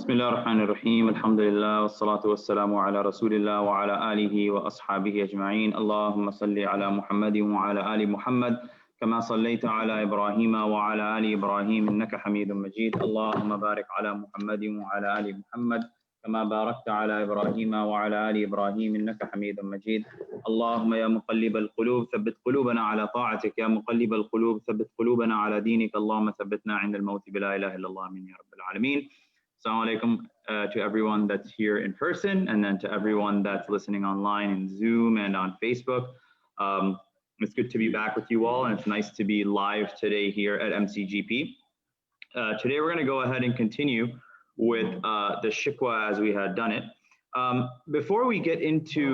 بسم الله الرحمن الرحيم الحمد لله والصلاة والسلام على رسول الله وعلى آله وأصحابه أجمعين اللهم صل على محمد وعلى آل محمد كما صليت على إبراهيم وعلى آل إبراهيم إنك حميد مجيد اللهم بارك على محمد وعلى آل محمد كما باركت على إبراهيم وعلى آل إبراهيم إنك حميد مجيد اللهم يا مقلب القلوب ثبت قلوبنا على طاعتك يا مقلب القلوب ثبت قلوبنا على دينك اللهم ثبتنا عند الموت بلا إله إلا الله آمين يا رب العالمين. Assalamu alaikum to everyone that's here in person and then to everyone that's listening online in Zoom and on Facebook. It's good to be back with you all, and it's nice to be live today here at MCGP. Today we're going to go ahead and continue with the shikwa as we had done it. Before we get into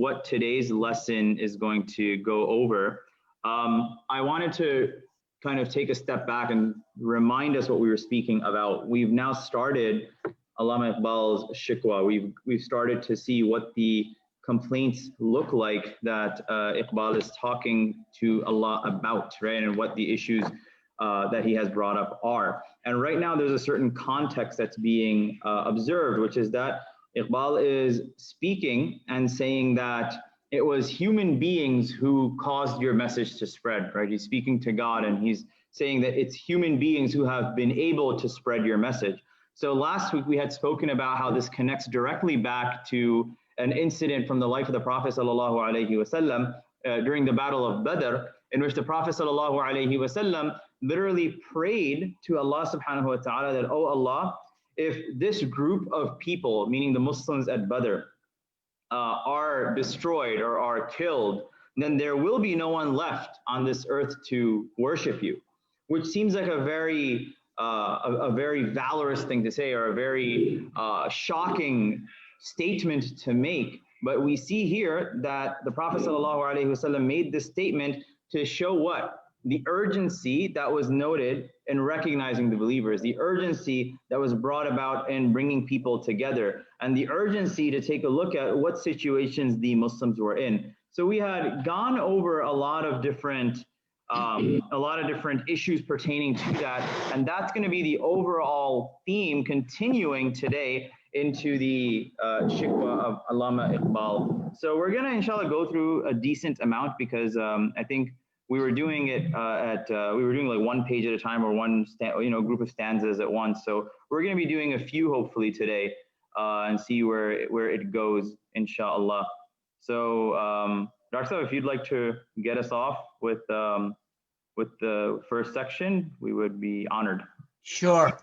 what today's lesson is going to go over, I wanted to kind of take a step back and remind us what we were speaking about. We've now started Allama Iqbal's shikwa. We've started to see what the complaints look like that Iqbal is talking to Allah about, right? And what the issues that he has brought up are. And right now there's a certain context that's being observed, which is that Iqbal is speaking and saying that it was human beings who caused your message to spread, right? He's speaking to God and he's saying that it's human beings who have been able to spread your message. So last week we had spoken about how this connects directly back to an incident from the life of the Prophet sallallahu alaihi wasallam during the Battle of Badr, in which the Prophet sallallahu alaihi wasallam literally prayed to Allah subhanahu wa ta'ala that, oh Allah, if this group of people, meaning the Muslims at Badr, are destroyed or are killed, then there will be no one left on this earth to worship you, which seems like a very valorous thing to say, or a very shocking statement to make. But we see here that the Prophet ﷺ made this statement to show what? The urgency that was noted in recognizing the believers, the urgency that was brought about in bringing people together, and the urgency to take a look at what situations the Muslims were in. So we had gone over a lot of different issues pertaining to that, and that's going to be the overall theme continuing today into the shikwa of Allama Iqbal. So we're going to inshallah go through a decent amount because I think we were doing it we were doing like one page at a time, or one group of stanzas at once. So we're going to be doing a few hopefully today and see where it goes, inshallah. So Dr. Sahib, if you'd like to get us off with the first section, we would be honored. Sure.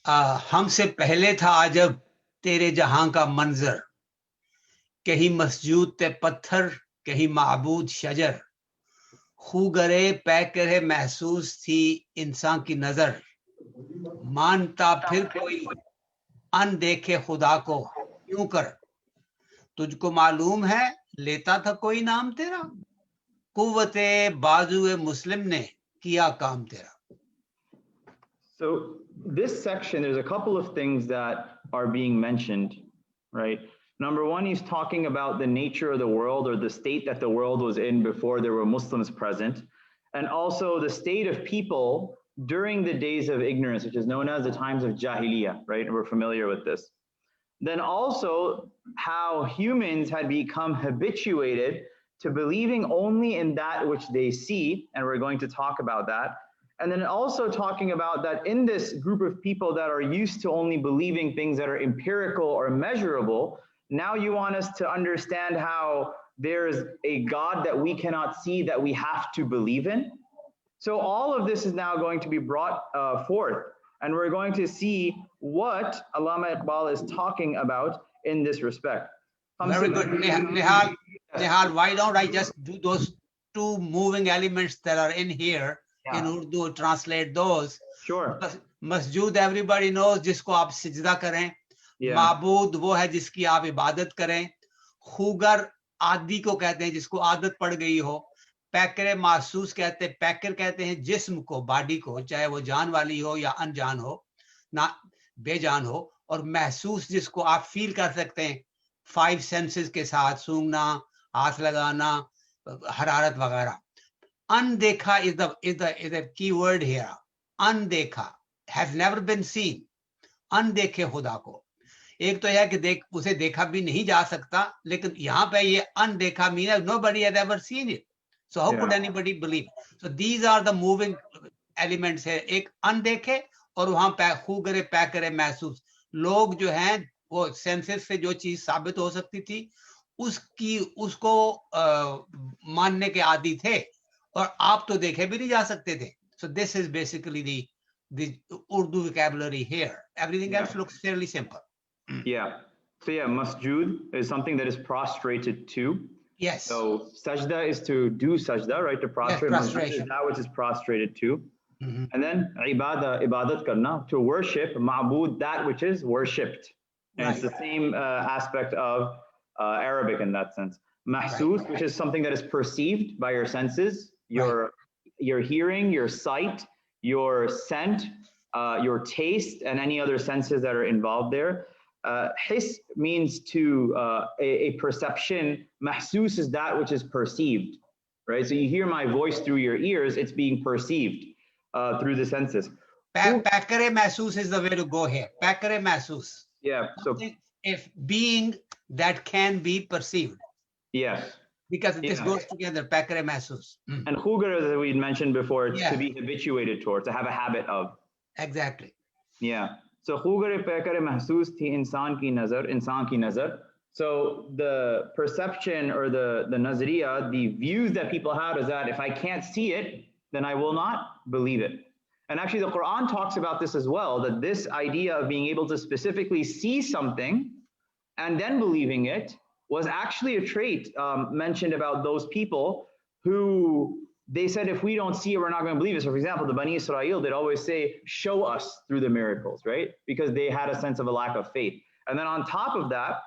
हमसे पहले था अजब तेरे जहां का मंजर, कहीं मस्जूद ते पत्थर, कहीं माबूद शजर, खूगरे पैकरे महसूस थी इंसान की नजर, मानता फिर कोई अनदेखे खुदा को क्यों कर, तुझको मालूम है लेता था कोई नाम तेरा, कुव्वते बाजुए मुस्लिम ने किया काम तेरा. So this section, there's a couple of things that are being mentioned, right? Number one, he's talking about the nature of the world, or the state that the world was in before there were Muslims present, and also the state of people during the days of ignorance, which is known as the Times of Jahiliyyah, right? And we're familiar with this. Then also how humans had become habituated to believing only in that which they see, and we're going to talk about that. And then also talking about that in this group of people that are used to only believing things that are empirical or measurable, now you want us to understand how there's a God that we cannot see that we have to believe in. So all of this is now going to be brought forth, and we're going to see what Allama Iqbal is talking about in this respect. Very good. Nihal, why don't I just do those two moving elements that are in here in Urdu, translate those. Sure. Masjood, everybody knows, जिसको आप सिजदा करें. माबूद वो है जिसकी आप इबादत करें. खूगर आदि को कहते हैं जिसको आदत पड़ गई हो. पैकर महसूस कहते हैं, पैकर कहते हैं जिस्म को, बॉडी को, चाहे वो जान वाली हो या अनजान हो, ना बेजान हो. और महसूस जिसको आप फील कर सकते हैं 5 सेंसेस के साथ, सूंघना, हाथ लगाना, हरारत वगैरह. Undekha is the key word here. Undekha has never been seen. अनदेखे खुदा को. एक तो यह कि उसे देखा भी नहीं जा सकता, लेकिन यहाँ पे ये अनदेखा means nobody has ever seen it. So how could anybody believe? So these are the moving elements है. एक अनदेखे और वहां खूगरे पैकरे महसूस. लोग जो हैं वो सेंसेस से जो चीज साबित हो सकती थी उसको मानने के आदी थे, और आप तो देखे भी नहीं जा सकते थे. So this is basically the Urdu vocabulary here. Everything else looks fairly simple. Yeah. So yeah, masjood is something that is prostrated to. Yes. So sajda is to do sajda, right? To prostrate. Yes, prostration. Is that which is prostrated to. And then ibadat karna, to worship, ma'bud, that which is worshipped. And it's the same aspect of Arabic in that sense. Mahsus, which is something that is perceived by your senses, your hearing, your sight, your scent, your taste, and any other senses that are involved there. His means to a perception. Mahsus is that which is perceived, right? So you hear my voice through your ears, it's being perceived through the senses. Pakare mahsus is the way to go here. Pakare mahsus. Yeah. So if being that can be perceived. Yes. Because this goes together. Pakare mahsus. And khugar, as we mentioned before, it's to be habituated towards, to have a habit of. Exactly. Yeah. So khugar pakare mahsus thi insan ki nazar. So the perception or the nazriya, the views that people have is that if I can't see it, then I will not believe it. And actually the Quran talks about this as well, that this idea of being able to specifically see something and then believing it was actually a trait mentioned about those people who they said, if we don't see it, we're not going to believe it. So for example, the Bani Israel, they'd always say, show us through the miracles, right? Because they had a sense of a lack of faith. And then on top of that,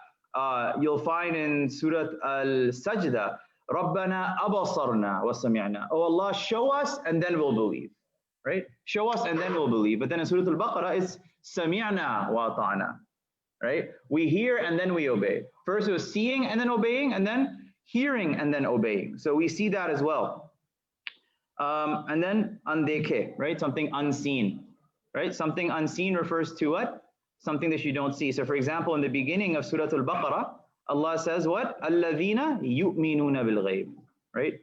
you'll find in Surah Al-Sajda, Rabbana abasarna wa sami'na. Oh Allah, show us and then we'll believe, right? Show us and then we'll believe. But then in Surah Al-Baqarah, it's sami'na wa ata'na, right? We hear and then we obey. First it was seeing and then obeying, and then hearing and then obeying. So we see that as well. And then andekhe, right? Something unseen, right? Something unseen refers to what? Something that you don't see. So for example, in the beginning of Surah Al-Baqarah, Allah says what? Alladhina yu'minuna bil ghayb, right?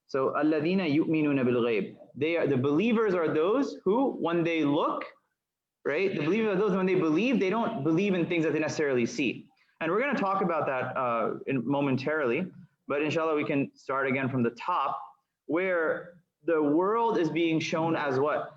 So alladhina yu'minuna bil ghayb. The believers are those who, when they look, right? The believers are those when they believe, they don't believe in things that they necessarily see. And we're going to talk about that momentarily, but inshallah we can start again from the top, where the world is being shown as what?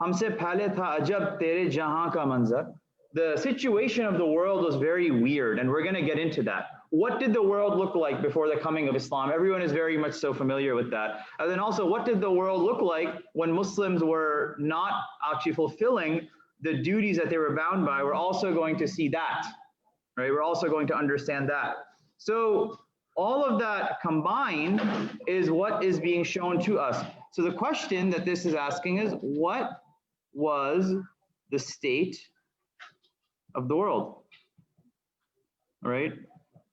Humse pehle tha ajab tere jahan ka manzar. The situation of the world was very weird, and we're going to get into that. What did the world look like before the coming of Islam? Everyone is very much so familiar with that. And then also, what did the world look like when Muslims were not actually fulfilling the duties that they were bound by? We're also going to see that, right? We're also going to understand that. So all of that combined is what is being shown to us. So the question that this is asking is, what was the state of the world, right?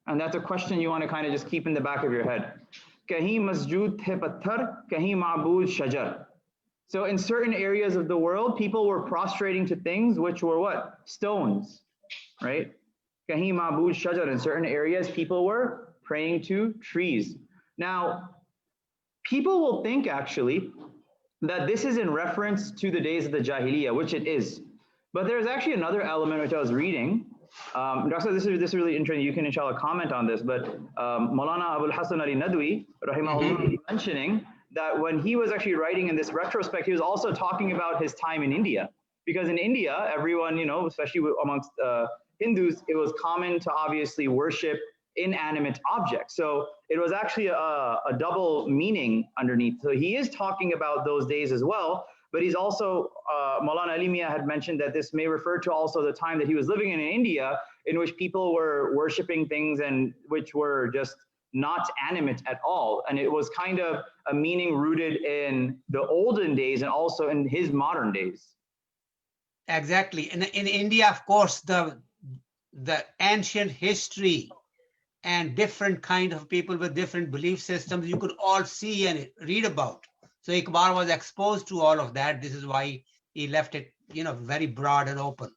And that's a question you want to kind of just keep in the back of your head. Kahin masjood the patthar, kahin ma'bud shajar. So in certain areas of the world, people were prostrating to things which were what? Stones, right? Kahin ma'bud shajar. In certain areas, people were praying to trees. Now, people will think actually that this is in reference to the days of the Jahiliyyah, which it is. But there's actually another element which I was reading. Doctor, this is really interesting. You can inshallah comment on this, but Maulana Abul Hasan Ali Nadwi, rahimahullah, mentioning that when he was actually writing in this retrospect, he was also talking about his time in India. Because in India, everyone, especially amongst Hindus, it was common to obviously worship inanimate objects. So it was actually a double meaning underneath. So he is talking about those days as well. But he's also, Maulana Ali Miah had mentioned that this may refer to also the time that he was living in India, in which people were worshiping things and which were just not animate at all. And it was kind of a meaning rooted in the olden days and also in his modern days. Exactly. And in India, of course, the ancient history and different kind of people with different belief systems, you could all see and read about. So Iqbal was exposed to all of that. This is why he left it, very broad and open.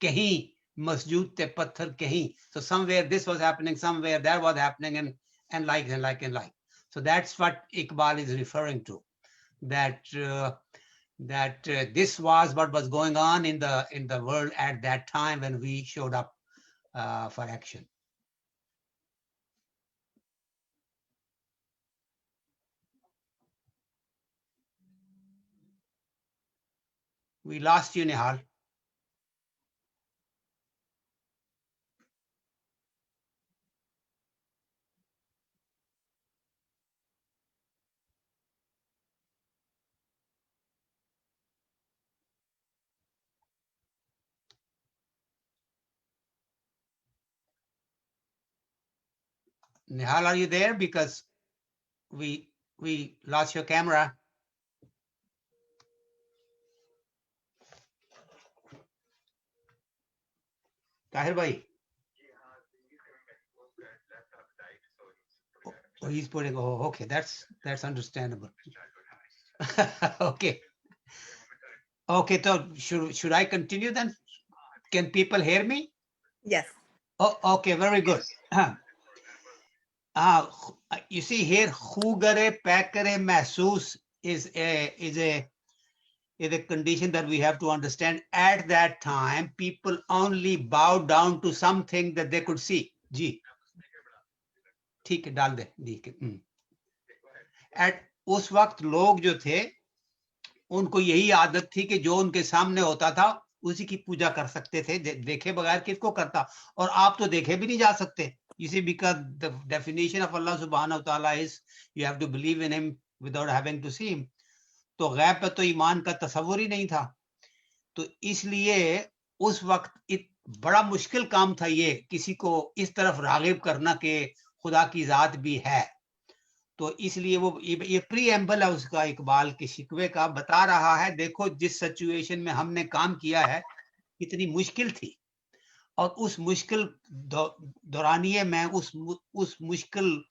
kahin masjid te patthar kahin. So somewhere this was happening, somewhere that was happening, and like. So that's what Iqbal is referring to, that this was what was going on in the world at that time when we showed up for action. We lost you, Nihal. Nihal, are you there? Because we lost your camera. Tahir bhai. Oh, he's putting. Oh, okay. That's understandable. Okay. Okay. So should I continue then? Can people hear me? Yes. Oh, okay. Very good. You see here, khugare pakare mahsoos is a condition that we have to understand. At that time, people only bowed down to something that they could see. Ji. ठीक है, डाल दे. At उस वक्त लोग जो थे, उनको यही आदत थी कि जो उनके सामने होता था उसी की पूजा कर सकते थे, देखे बगैर किसको करता. और आप तो देखे भी नहीं जा सकते. You see, because the definition of Allah subhanahu wa ta'ala is you have to believe in him without having to see him. तो गैब पे तो ईमान का तसव्वुर ही नहीं था. तो इसलिए उस वक्त बड़ा मुश्किल काम था ये किसी को इस तरफ रागिब करना कि खुदा की जात भी है. तो इसलिए वो ये प्रीएम्बल है उसका, इकबाल के शिकवे का, बता रहा है देखो जिस सिचुएशन में हमने काम किया है कितनी मुश्किल थी, और उस मुश्किल दौरानिये में उस मुश्किल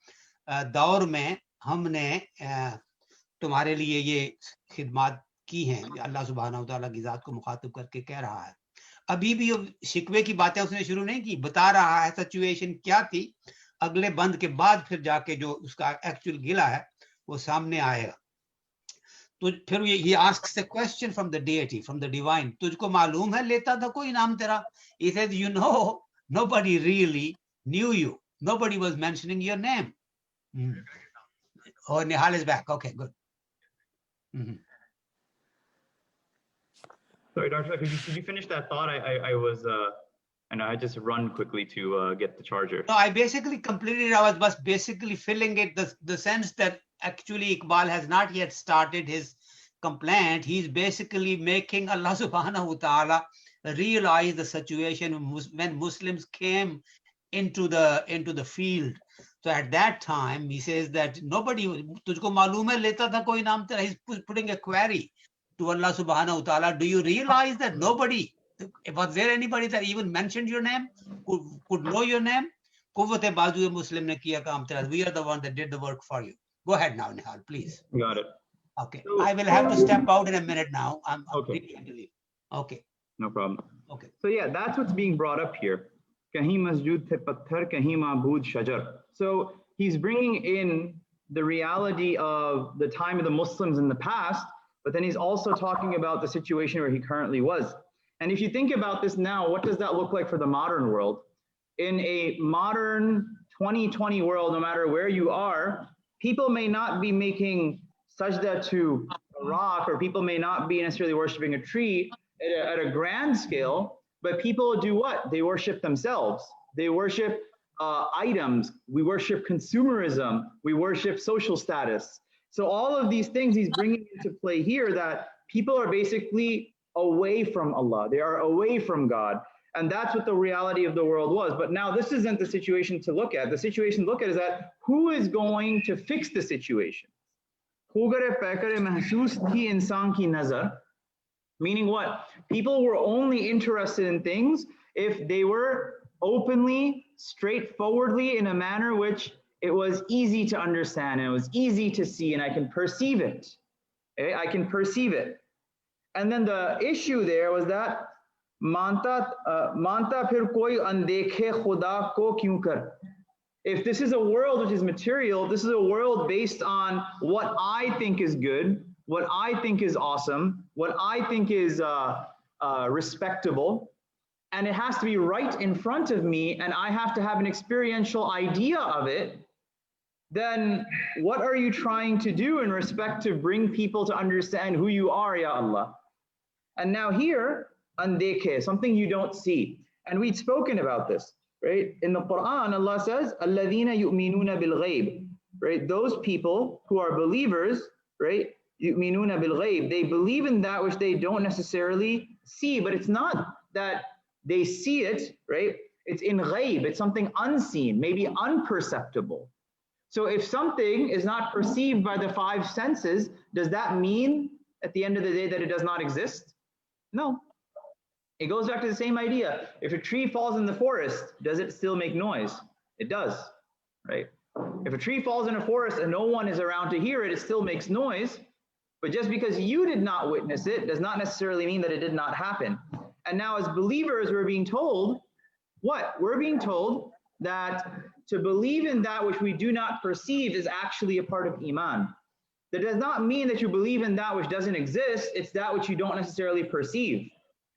दौर में हमने तुम्हारे लिए ये खिदमत की हैं. अल्लाह सुब्हानहू व तआला की जात को मुखातिब करके कह रहा है. अभी भी शिकवे की बातें उसने शुरू नहीं की, बता रहा है सिचुएशन क्या थी. अगले बंद के बाद फिर जाके जो उसका एक्चुअल गिला है वो सामने आएगा. तो फिर he asks the question from the deity, from the divine. तुझको मालूम है लेता था कोई नाम तेरा? He says, you know, nobody really knew you. Nobody was mentioning your name. Oh, Nihal is back. Okay, good. Sorry, Dr. Could you finish that thought? I was, and I just run quickly to get the charger. No, I basically completed. I was basically filling it, the sense that actually Iqbal has not yet started his complaint. He's basically making Allah subhanahu wa ta'ala realize the situation when Muslims came into the field. So at that time, he says that nobody, tujhko maloom hai leta tha koi naam tera. He's putting a query to Allah subhanahu wa ta'ala. Do you realize that nobody, was there anybody that even mentioned your name, could know your name? Quvvat-e bazu Muslim ne kiya kaam tera. We are the one that did the work for you. Go ahead now, Nihal, please. Got it. Okay. So, I will have to step out in a minute now. I'm okay. Okay. No problem. Okay. So yeah, that's what's being brought up here. Kahin masjid the patthar, kahin ma'bud shajar. So he's bringing in the reality of the time of the Muslims in the past, but then he's also talking about the situation where he currently was. And if you think about this now, what does that look like for the modern world? In a modern 2020 world, no matter where you are, people may not be making sajda to a rock, or people may not be necessarily worshiping a tree at a grand scale, but people do what? They worship themselves. They worship items. We worship consumerism. We worship social status. So all of these things he's bringing into play here, that people are basically away from Allah. They are away from God. And that's what the reality of the world was. But now this isn't the situation to look at. The situation to look at is that who is going to fix the situation? Meaning what? People were only interested in things if they were openly, straightforwardly, in a manner which it was easy to understand and it was easy to see, and I can perceive it. Okay? I can perceive it. And then the issue there was that मानता फिर कोई अनदेखे खुदा को क्यों कर. If this is a world which is material, this is a world based on what I think is good, what I think is awesome, what I think is respectable, and it has to be right in front of me, and I have to have an experiential idea of it, then what are you trying to do in respect to bring people to understand who you are, Ya Allah? And now here, andekhe, something you don't see. And we'd spoken about this, right? In the Quran, Allah says, alladhina yu'minuna bil ghayb, right? Those people who are believers, right? Yu'minuna bil ghayb, they believe in that which they don't necessarily see, but it's not that they see it, right? It's in ghayb, it's something unseen, maybe unperceptible. So if something is not perceived by the five senses, does that mean at the end of the day that it does not exist? No. It goes back to the same idea. If a tree falls in the forest, does it still make noise? It does, right? If a tree falls in a forest and no one is around to hear it, it still makes noise. But just because you did not witness it does not necessarily mean that it did not happen. And now as believers, we're being told, what? We're being told that to believe in that which we do not perceive is actually a part of Iman. That does not mean that you believe in that which doesn't exist, it's that which you don't necessarily perceive.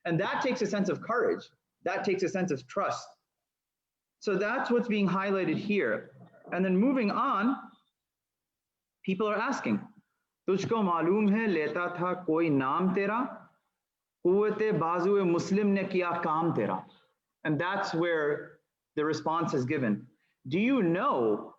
And that takes a sense of courage. That takes a sense of trust. So that's what's being highlighted here. And then moving on, people are asking, Tujhko मालूम है लेता था कोई नाम तेरा, कुव्वते बाजुए मुस्लिम ने किया काम तेरा. And that's where the response is given. Do you know,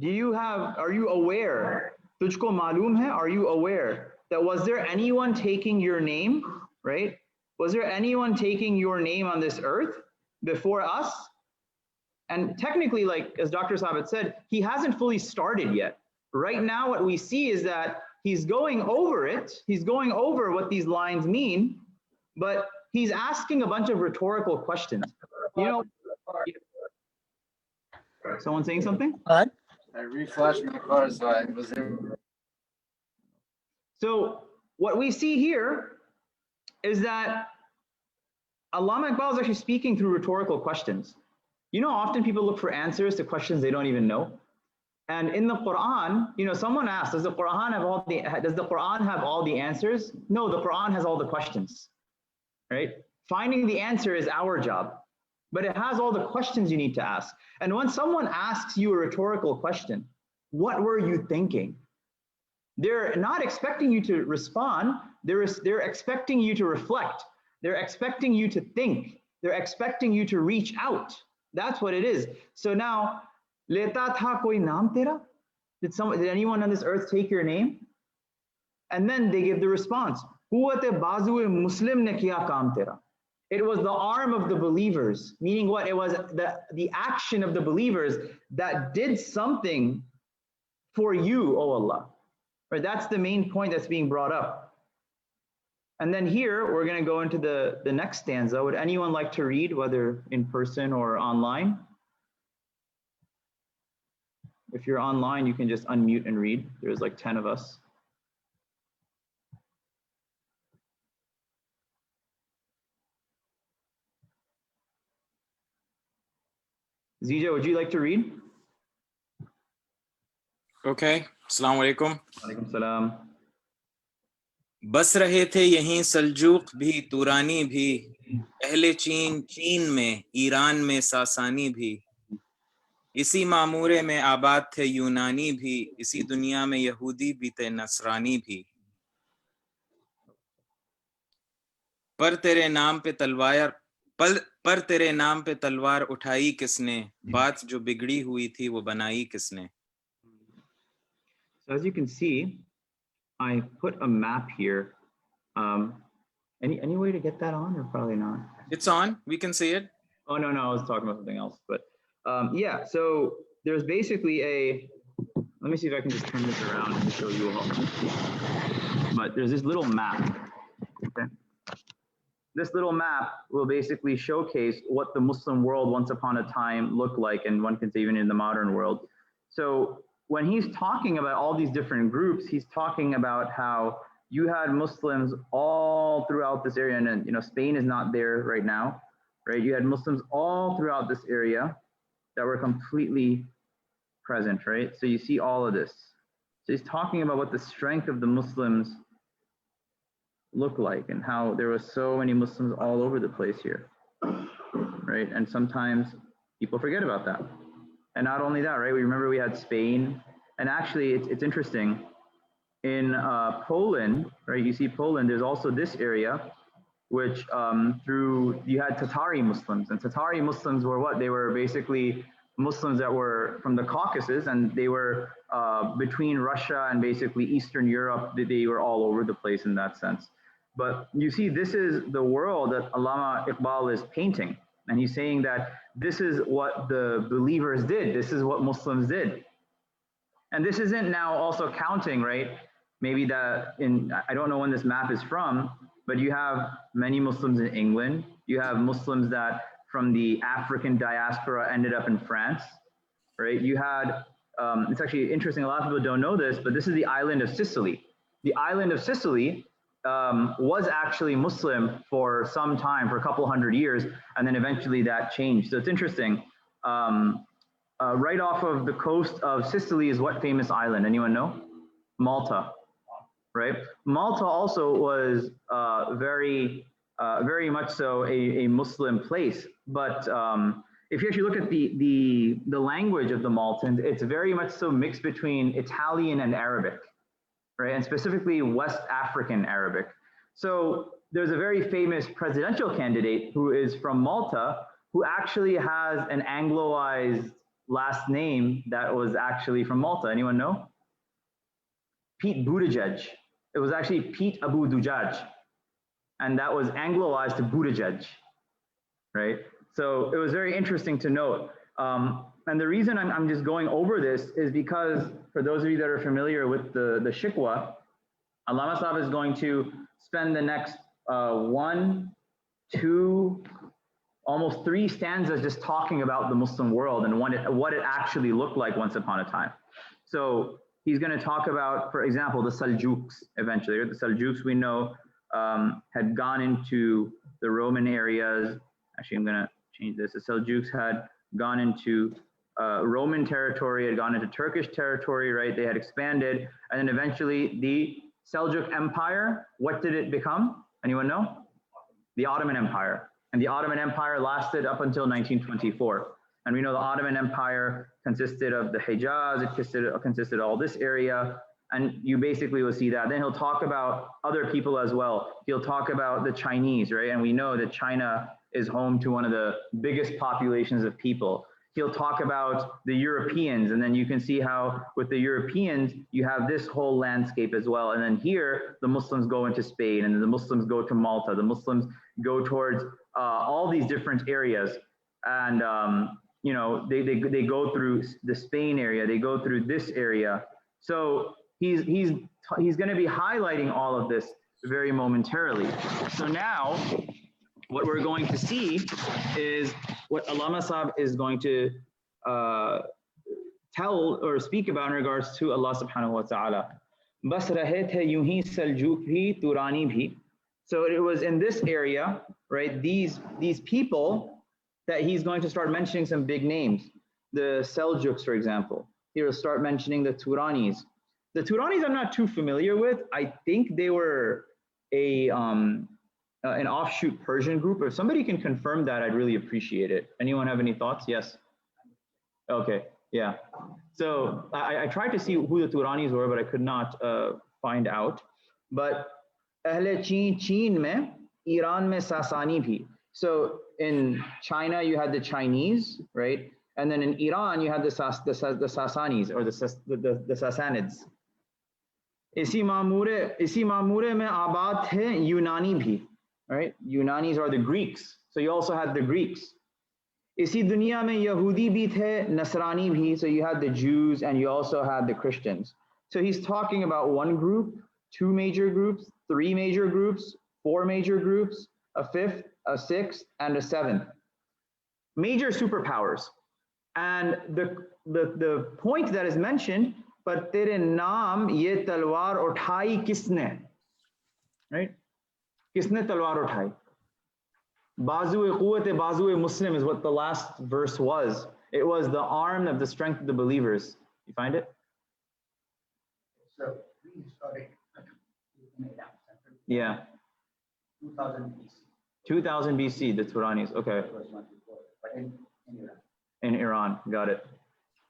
are you aware, Tujhko मालूम है, are you aware that was there anyone taking your name, right? Was there anyone taking your name on this earth before us? And technically, like as Dr. Sabit said, he hasn't fully started yet. Right now, what we see is that he's going over it. He's going over what these lines mean, but he's asking a bunch of rhetorical questions. You know, someone saying something? What? I reflashed my car, so I was there. So what we see here is that Allama Iqbal is actually speaking through rhetorical questions. You know, often people look for answers to questions they don't even know. And in the Quran, you know, someone asked, does the Quran have all the answers? No, the Quran has all the questions, right? Finding the answer is our job, but it has all the questions you need to ask. And when someone asks you a rhetorical question, what were you thinking? They're not expecting you to respond. They're expecting you to reflect. They're expecting you to think. They're expecting you to reach out. That's what it is. So now, leta tha koi naam tera? Did anyone on this earth take your name? And then they give the response. Quwwate bazue muslim ne kiya kaam tera. It was the arm of the believers, meaning what? It was the action of the believers that did something for you, O Allah. Right? That's the main point that's being brought up. And then here, we're going to go into the next stanza. Would anyone like to read, whether in person or online? If you're online, you can just unmute and read. There's like 10 of us. Zija, would you like to read? Okay. Assalamu alaikum. Alaikum salam. बस रहे थे यहीं सल्जूक भी तुरानी भी अहले चीन में Iran में सासानी भी इसी मामूरे में आबाद थे यूनानी भी इसी दुनिया में यहूदी भी थे नसरानी भी पर तेरे नाम पे तलवार उठाई किसने बात जो बिगड़ी हुई थी वो बनाई किसने. So as you can see, I put a map here. Any way to get that on, or probably not? It's on. We can see it. Oh no, I was talking about something else. But yeah, so there's basically let me see if I can just turn this around and show you all. But there's this little map. Okay. This little map will basically showcase what the Muslim world once upon a time looked like, and one can say even in the modern world. So when he's talking about all these different groups, he's talking about how you had Muslims all throughout this area, and you know, Spain is not there right now, right? You had Muslims all throughout this area that were completely present, right? So you see all of this. So he's talking about what the strength of the Muslims look like and how there were so many Muslims all over the place here, right? And sometimes people forget about that. And not only that, right? We remember we had Spain, and actually it's interesting. In Poland, right? You see Poland. There's also this area, which you had Tatari Muslims, and Tatari Muslims were what? They were basically Muslims that were from the Caucasus, and they were between Russia and basically Eastern Europe. They were all over the place in that sense. But you see, this is the world that Allama Iqbal is painting. And he's saying that this is what the believers did. This is what Muslims did. And this isn't now also counting, right? Maybe that I don't know when this map is from, but you have many Muslims in England. You have Muslims that from the African diaspora ended up in France, right? You had, it's actually interesting, a lot of people don't know this, but this is the island of Sicily. The island of Sicily was actually Muslim for some time, for a couple hundred years, and then eventually that changed. So it's interesting. Right off of the coast of Sicily is what famous island? Anyone know? Malta, right? Malta also was very much so a Muslim place. But if you actually look at the language of the Maltans, it's very much so mixed between Italian and Arabic, right? And specifically West African Arabic. So there's a very famous presidential candidate who is from Malta, who actually has an Angloized last name that was actually from Malta. Anyone know? Pete Buttigieg. It was actually Pete Abu Dujaj, and that was Angloized to Buttigieg, right? So it was very interesting to note. And the reason I'm just going over this is because for those of you that are familiar with the Shikwa, Allama Sahib is going to spend the next 1, 2, almost 3 stanzas just talking about the Muslim world and what it actually looked like once upon a time. So he's going to talk about, for example, the Seljuks eventually. The Seljuks we know had gone into the Roman areas. Actually, I'm going to change this. The Seljuks had gone into Roman territory, had gone into Turkish territory, right? They had expanded. And then eventually the Seljuk Empire, what did it become? Anyone know? The Ottoman Empire. And the Ottoman Empire lasted up until 1924. And we know the Ottoman Empire consisted of the Hijaz, it consisted of all this area. And you basically will see that. Then he'll talk about other people as well. He'll talk about the Chinese, right? And we know that China is home to one of the biggest populations of people. He'll talk about the Europeans, and then you can see how with the Europeans, you have this whole landscape as well. And then here, the Muslims go into Spain, and the Muslims go to Malta. The Muslims go towards all these different areas. And, you know, they go through the Spain area, they go through this area. So he's going to be highlighting all of this very momentarily. So now, what we're going to see is what Allama Sahib is going to tell or speak about in regards to Allah subhanahu wa ta'ala. Bas rahe the yun hi Saljuk bhi Turani bhi. So it was in this area, right, these people that he's going to start mentioning some big names. The Seljuks, for example. He will start mentioning the Turanis. The Turanis I'm not too familiar with. I think they were an offshoot Persian group. If somebody can confirm that, I'd really appreciate it. Anyone have any thoughts? Yes. Okay, yeah. So I tried to see who the Turanis were, but I could not find out. But Ahle Chin mein, Iran mein Sasani bhi. So in China, you had the Chinese, right? And then in Iran, you had the Sasanis or the Sassanids. Isi mamure mein abad hai Yunani bhi. Right? Yunanis are the Greeks. So you also had the Greeks. Isi dunya mein Yahudi bhi the, Nasrani bhi. So you had the Jews and you also had the Christians. So he's talking about one group, 2 major groups, 3 major groups, 4 major groups, a 5th, a 6th, and a 7th. Major superpowers. And the point that is mentioned, but tere naam ye talwar uthai kisne? right? Kisne talwar uthai? Bazu-e-quwwat bazu-e Muslim is what the last verse was. It was the arm of the strength of the believers. You find it? So prehistoric. Yeah. 2000 BC. 2000 BC, the Turanis. Okay. It was much before, but in Iran. In Iran, got it.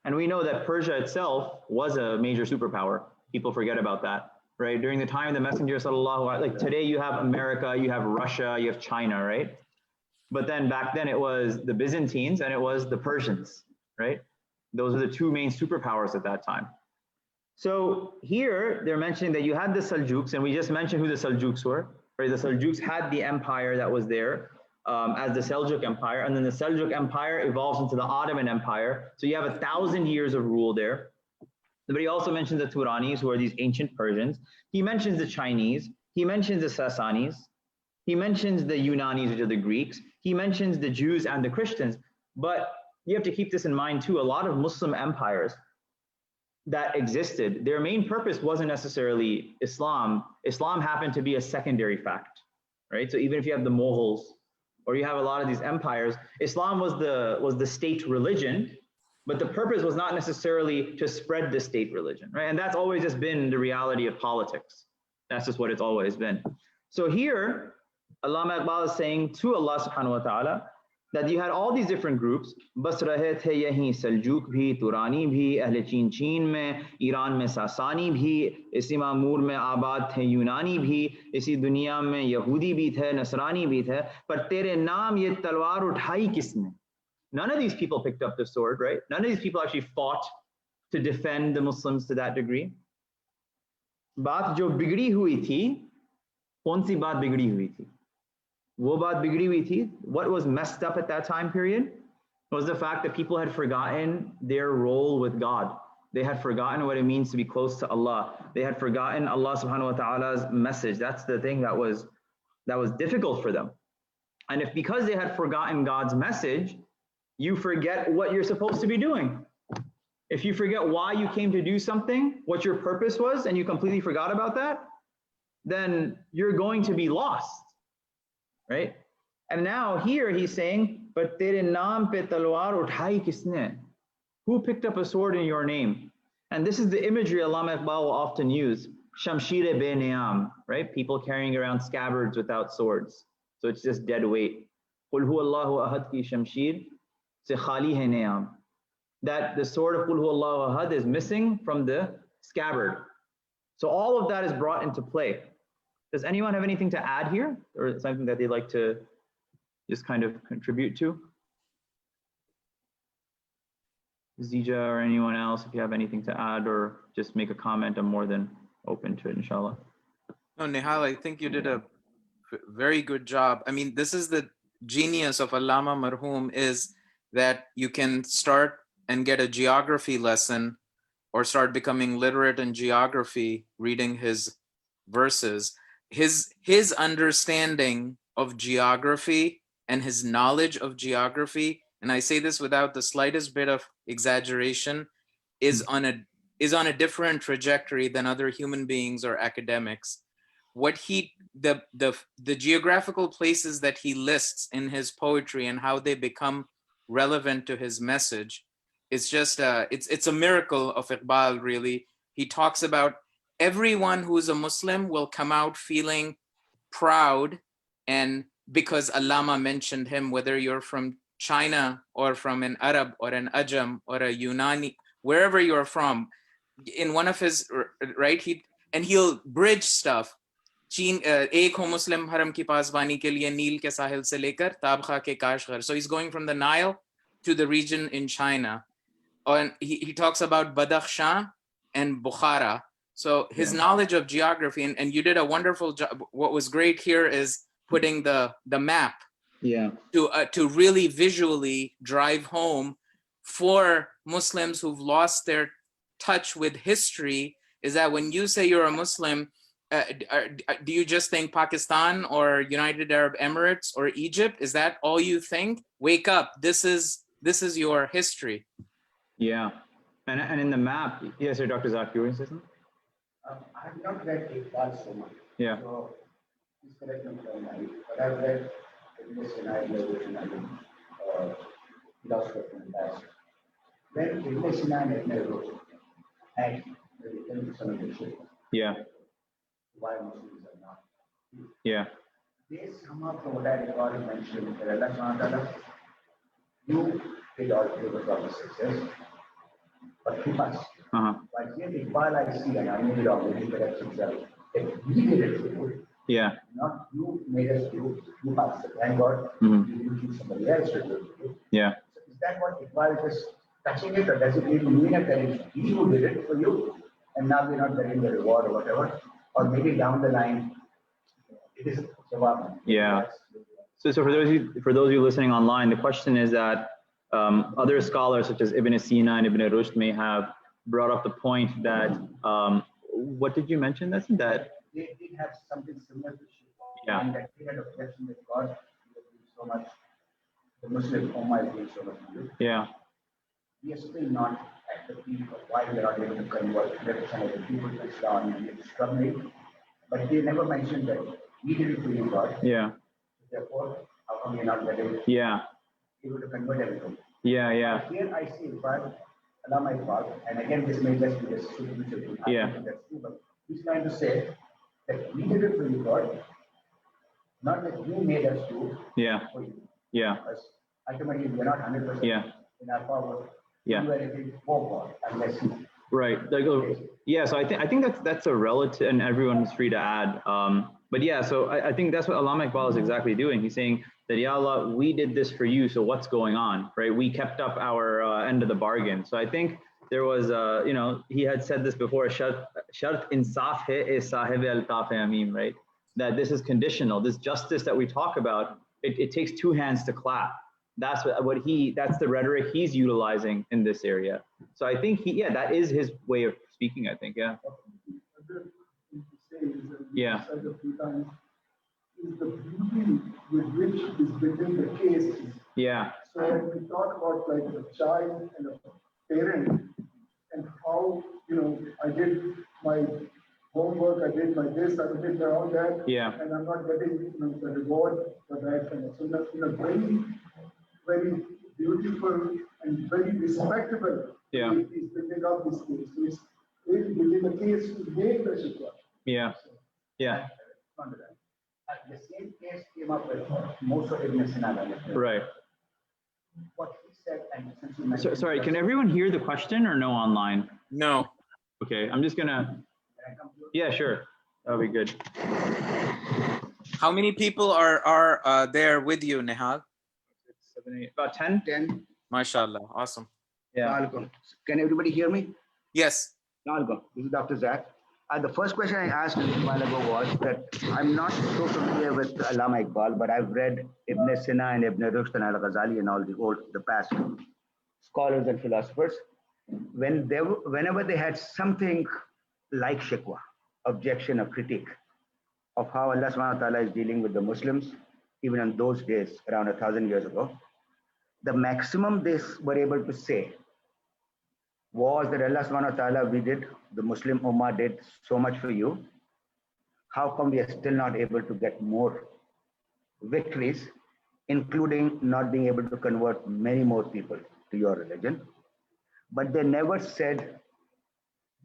And we know that Persia itself was a major superpower. People forget about that, right? During the time of the Messenger, sallallahu alaihi, like today you have America, you have Russia, you have China, right? But then back then it was the Byzantines and it was the Persians, right? Those are the two main superpowers at that time. So here they're mentioning that you had the Seljuks, and we just mentioned who the Seljuks were, right? The Seljuks had the empire that was there as the Seljuk Empire, and then the Seljuk Empire evolves into the Ottoman Empire. So you have 1,000 years of rule there. But he also mentions the Turanis, who are these ancient Persians. He mentions the Chinese. He mentions the Sasanis. He mentions the Yunanis, which are the Greeks. He mentions the Jews and the Christians. But you have to keep this in mind too. A lot of Muslim empires that existed, their main purpose wasn't necessarily Islam. Islam happened to be a secondary fact, right? So even if you have the Mughals or you have a lot of these empires, Islam was the state religion, but the purpose was not necessarily to spread the state religion, right? And that's always just been the reality of politics. That's just what it's always been. So here, Allama Iqbal is saying to Allah subhanahu wa ta'ala that you had all these different groups. Bas rahe the yahi Seljuk bhi, Turani bhi, Ahle Chin mein, Iran mein Sasani bhi, isi Mamur mein Abad the Yunani bhi, isi duniya mein Yahudi bhi the, Nasrani bhi the, par tere naam ye talwar uthai kisne? None of these people picked up the sword, right? None of these people actually fought to defend the Muslims to that degree. Baat jo bigdi hui thi, kaun si baat bigdi hui thi? Wo baat bigdi hui thi? What was messed up at that time period was the fact that people had forgotten their role with God. They had forgotten what it means to be close to Allah. They had forgotten Allah subhanahu wa ta'ala's message. That's the thing that was difficult for them. And if because they had forgotten God's message, you forget what you're supposed to be doing. If you forget why you came to do something, what your purpose was, and you completely forgot about that, then you're going to be lost, right? And now here he's saying, but tere naam pe talwar uthai kisne? Who picked up a sword in your name? And this is the imagery Allama Iqbal will often use, shamshire be ni'am, right? People carrying around scabbards without swords. So it's just dead weight. Qul huwa Allahu ahad ki shamshir se khali hai ni'am. That the sword of Qul huwa Allahu ahad is missing from the scabbard. So all of that is brought into play. Does anyone have anything to add here, or something that they'd like to just kind of contribute to? Zija or anyone else, if you have anything to add or just make a comment, I'm more than open to it, inshallah. No, Nihal, I think you did a very good job. I mean, this is the genius of Allama Marhum, is that you can start and get a geography lesson or start becoming literate in geography reading his verses. His understanding of geography and his knowledge of geography, and I say this without the slightest bit of exaggeration, is on a different trajectory than other human beings or academics. What the geographical places that he lists in his poetry and how they become relevant to his message, it's just it's a miracle of Iqbal, really. He talks about everyone who is a Muslim will come out feeling proud, and because Allama mentioned him, whether you're from China or from an Arab or an Ajam or a Yunani, wherever you're from, in one of his, right, he'll bridge stuff. चीन एक हो मुस्लिम हरम की पासबानी के लिए नील के साहिल से लेकर ताबखा के Kashgar. So he's going from the Nile to the region in China. And he talks about Badakhshan and Bukhara. So his knowledge of geography, and you did a wonderful job. What was great here is putting the map to really visually drive home for Muslims who've lost their touch with history, is that when you say you're a Muslim, do you just think Pakistan or United Arab Emirates or Egypt? Is that all you think? Wake up, this is your history. Yeah, and in the map, yes, sir, Dr. Zaki, you were saying something? I have not read Iqbal so much. Yeah. So Please correct me if I'm wrong, but I've read Ibn Sina, Ibn Rushd, philosophers in the past. When Ibn Sina and Ibn Rushd had the written some of the shit, Yeah. why Muslims are not. Yeah. They somehow, from what I recall, mentioned that Allah subhanahu wa ta'ala, you did all the success, but keep us. But here Iqbal I see, and I may be wrong, maybe correct himself, that we did it for you. Yeah. Not you made us do, you passed it. Thank God, you choose somebody else to do it. Yeah. So is that what Iqbal is touching it, or does it really mean that it's he who did it for you, and now we're not getting the reward or whatever? Or maybe down the line, it is Jawab. Yeah. So for those of you listening online, the question is that other scholars such as Ibn Sina and Ibn Rushd may have brought up the point that what did you mention? That They did have something similar to Shia. Yeah. And that they had a question that God is doing so much, the Muslim Ummah is doing so much. Yeah. We are still not at the peak of why we are not able to convert 100% of the people to Islam, and we are struggling. But they never mentioned that we did it to you, God. Yeah. Therefore, how come we are not getting able to convert everything? Yeah. Yeah. Here I see Iqbal, Allama Iqbal, and again this may just be a superficial. Yeah. That's true, but he's trying to say that we did it for you, God, not that you made us do for you. Yeah. Because ultimately we are not 100% in our power to do anything for God unless you. Right. Like, yeah. So I think that's a relative, and everyone is free to add. But yeah. So I think that's what Allama Iqbal is exactly doing. He's saying that, Ya Allah, we did this for you. So what's going on, right? We kept up our end of the bargain. So I think there was, he had said this before. Shart insaf hai is sahib altaf amim, right? That this is conditional. This justice that we talk about, it takes two hands to clap. That's that's the rhetoric he's utilizing in this area. So I think that is his way of speaking, I think. Yeah. Yeah. Is the beauty with which is building the case. Yeah. So when we talk about like a child and a parent and how, I did my homework, I did my this, I did my all that, and I'm not getting the reward for that. And so that's very, very beautiful and very respectable. Yeah. He's building up this case. So it's really building a case to make the shikwa. Yeah. Yeah. The same case came up with most of Ibn Sina. Right. What he said, and since you mentioned Sorry, can everyone hear the question or no online? No. Okay, I'm just gonna. Yeah, sure. That'll be good. How many people are there with you, Nihal? 7, 8, about 10. 10. MashaAllah. Awesome. Yeah. Can everybody hear me? Yes. This is Dr. Zach. The first question I asked a while ago was that I'm not so familiar with Allama Iqbal, but I've read Ibn Sina and Ibn Rushd and Al-Ghazali and all the past scholars and philosophers. Whenever they had something like shikwa, objection or critique of how Allah subhanahu wa ta'ala is dealing with the Muslims, even in those days, around 1,000 years ago, the maximum they were able to say was that Allah subhanahu wa ta'ala, the Muslim Ummah did so much for you. How come we are still not able to get more victories, including not being able to convert many more people to your religion? But they never said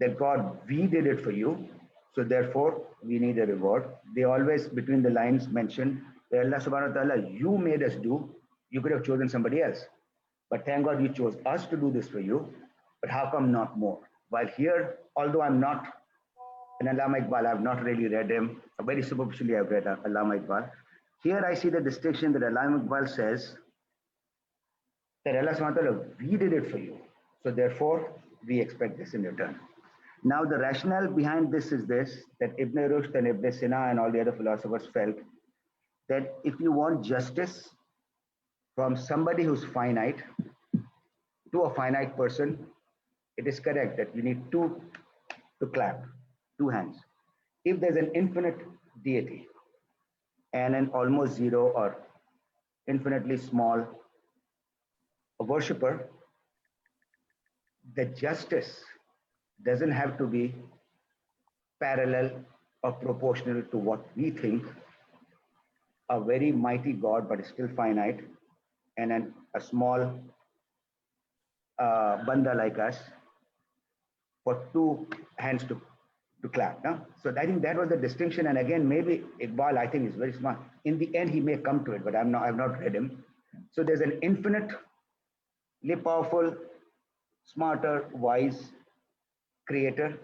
that God, we did it for you, so therefore we need a reward. They always, between the lines, mentioned that Allah subhanahu wa ta'ala, you made us do, you could have chosen somebody else. But thank God you chose us to do this for you. But how come not more? While here, although I'm not an Allama Iqbal, I've not really read him. Very superficially, I've read Allama Iqbal. Here I see the distinction that Allama Iqbal says that Allah subhanahu wa ta'ala, we did it for you. So therefore, we expect this in return. Now, the rationale behind this is this, that Ibn Rushd and Ibn Sina and all the other philosophers felt that if you want justice from somebody who's finite to a finite person, it is correct that you need two to clap, two hands. If there's an infinite deity and an almost zero or infinitely small worshipper, the justice doesn't have to be parallel or proportional to what we think a very mighty God, but still finite, and then a small banda like us for two hands to clap. No? So I think that was the distinction. And again, maybe Iqbal, I think, is very smart. In the end, he may come to it, but I've not read him. So there's an infinitely powerful, smarter, wise creator,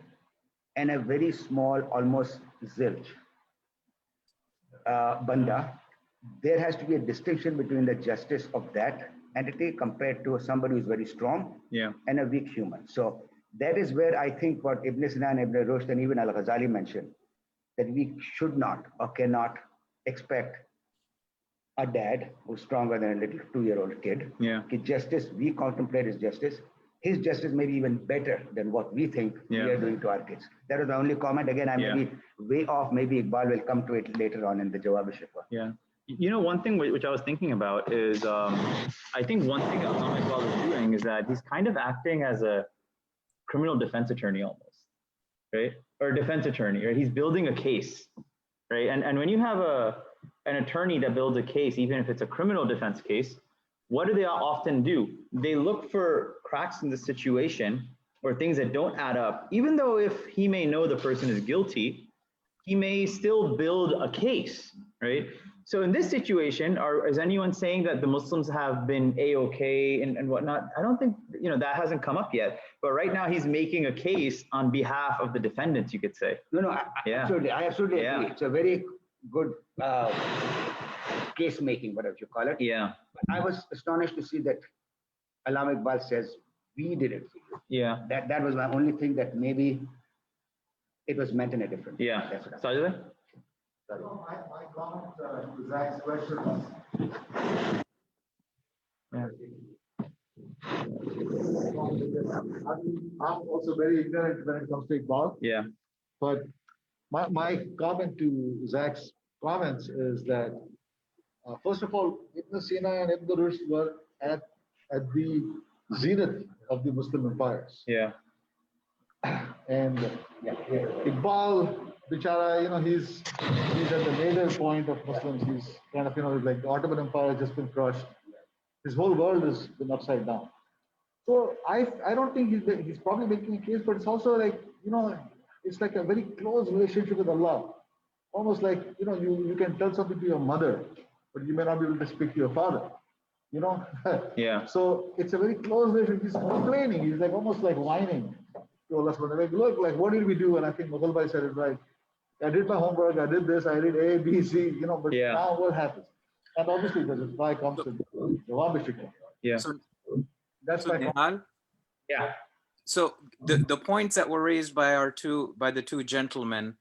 and a very small, almost zilch banda. There has to be a distinction between the justice of that entity compared to somebody who's very strong and a weak human. So that is where I think what Ibn Sina and Ibn Rushd and even Al-Ghazali mentioned, that we should not or cannot expect a dad who's stronger than a little 2-year-old kid. Justice, we contemplate his justice. His justice may be even better than what we think we are doing to our kids. That was the only comment. Again, I may be way off. Maybe Iqbal will come to it later on in the Jawab-e-Shikwa. Yeah. You know, one thing which I was thinking about is, I think one thing Allama Iqbal is doing is that he's kind of acting as a criminal defense attorney almost, right? Or a defense attorney, right? He's building a case, right? And when you have an attorney that builds a case, even if it's a criminal defense case, what do they often do? They look for cracks in the situation or things that don't add up. Even though if he may know the person is guilty, he may still build a case, right? So in this situation, is anyone saying that the Muslims have been A-okay and whatnot? I don't think, that hasn't come up yet. But right now he's making a case on behalf of the defendants, you could say. No, absolutely. I absolutely agree. It's a very good case making, whatever you call it. Yeah. But I was astonished to see that Allama Iqbal says, we did it for you. Yeah. That was my only thing, that maybe it was meant in a different way. Yeah. Sajid? So my comment to Zach's question was, I'm also very ignorant when it comes to Iqbal. Yeah. But my comment to Zach's comments is that, first of all, Ibn Sina and Ibn Rushd were at the zenith of the Muslim empires. Yeah. And Iqbal, Bichara, he's at the nadir point of Muslims. He's kind of, like the Ottoman Empire has just been crushed. His whole world has been upside down. So I don't think he's probably making a case, but it's also like, it's like a very close relationship with Allah. Almost like, you can tell something to your mother, but you may not be able to speak to your father. Yeah. So it's a very close relationship. He's complaining. He's like almost like whining to Allah. Like, look, like, what did we do? And I think Mughal Bhai said it right. I did my homework. I did this. I did A, B, C. But now what happens? And obviously, the reply comes to Jawab-e-Shikwa. Yeah. So that's my Nihal? Yeah. So the points that were raised by the two gentlemen,